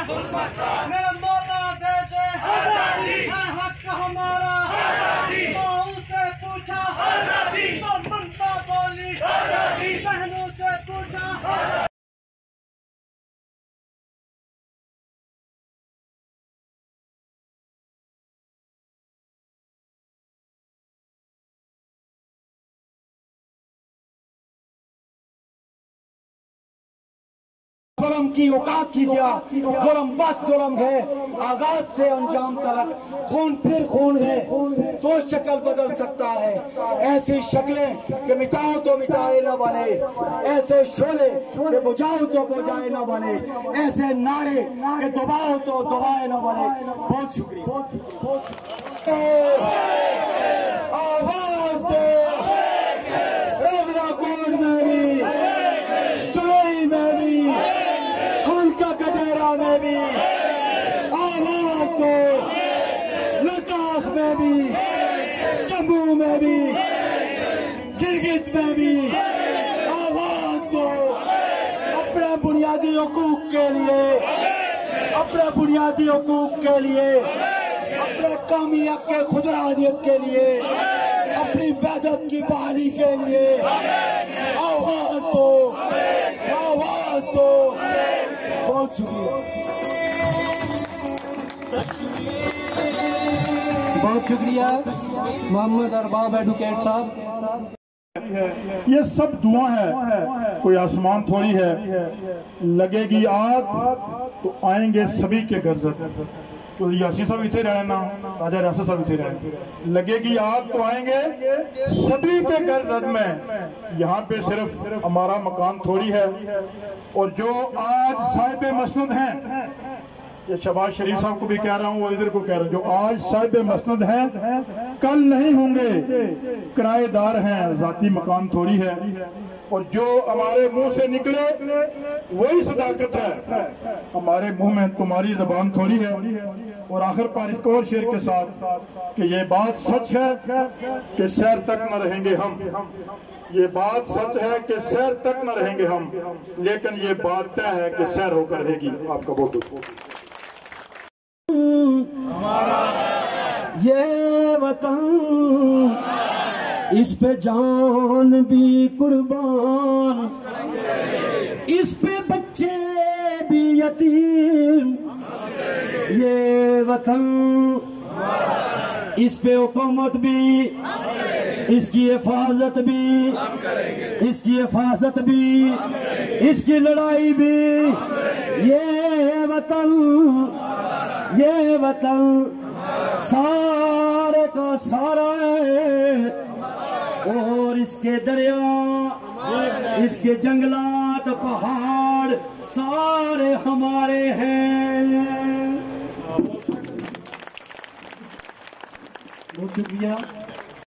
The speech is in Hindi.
मेरा मौला दे दे आजादी, हक हमारा आजादी, माओ से पूछा आजादी, तो ममता बोली आजादी, बहनों से पूछा आजादी। जुल्म की औकात की दिया, जुल्म बस जुल्म है, आगाज से अंजाम तलक खून फिर खून है। सोच शक्ल बदल सकता है, ऐसी शक्लें कि मिटाओ तो मिटाए न बने, ऐसे शोले कि बुझाओ तो बुझाए न बने, ऐसे नारे कि दबाओ तो दबाए न बने। बहुत शुक्रिया। आवाज दो रवनाकोट में भी, चुरई में भी, खानका कदेरा में भी, आवाज दो लद्दाख में भी, जम्मू में भी, गिलगित में भी आवाज दो। अपने बुनियादी हकूक के लिए, अपने बुनियादी हकूक के लिए, अपने कौमी हक के खुदरानियत के लिए, अपनी वहदत की बहाली के लिए आवाज दो, आवाज दो। बहुत शुक्रिया, बहुत शुक्रिया मोहम्मद अरबाब एडवोकेट साहब। ये सब दुआ है, कोई आसमान थोड़ी है। लगेगी आग तो आएंगे सभी के घर। तो यासीन साहब इतने रहना ना, राजा रियासत साहब इतने रहना। लगेगी आग तो आएंगे सभी के घर रद में। यहाँ पे सिर्फ हमारा मकान थोड़ी है। और जो आज साहिब मसनद हैं, ये शहबाज शरीफ साहब को भी कह रहा हूँ और इधर को कह रहा हूँ, जो आज साहिब मसनद हैं कल नहीं होंगे, किराएदार हैं, जाती मकान थोड़ी है। और जो हमारे मुंह से निकले वही सदाकत है, हमारे मुंह में तुम्हारी जबान थोड़ी है। और आखिर पर एक और शेर के साथ कि ये बात सच है कि शहर तक न रहेंगे हम, ये बात सच है कि शहर तक न रहेंगे हम, लेकिन ये बात तय है कि शहर होकर रहेगी। आपका बहुत बहुत ये वतन, इस पे जान भी कुर्बान, इस पे बच्चे भी यतीम। ये वतन, इस पे हुकूमत भी, इसकी हिफाजत भी, इसकी हिफाजत भी, इसकी लड़ाई भी। ये वतन, ये वतन सारे का सारा है। और इसके दरिया, इसके जंगलात, पहाड़ सारे हमारे हैं। बहुत शुक्रिया।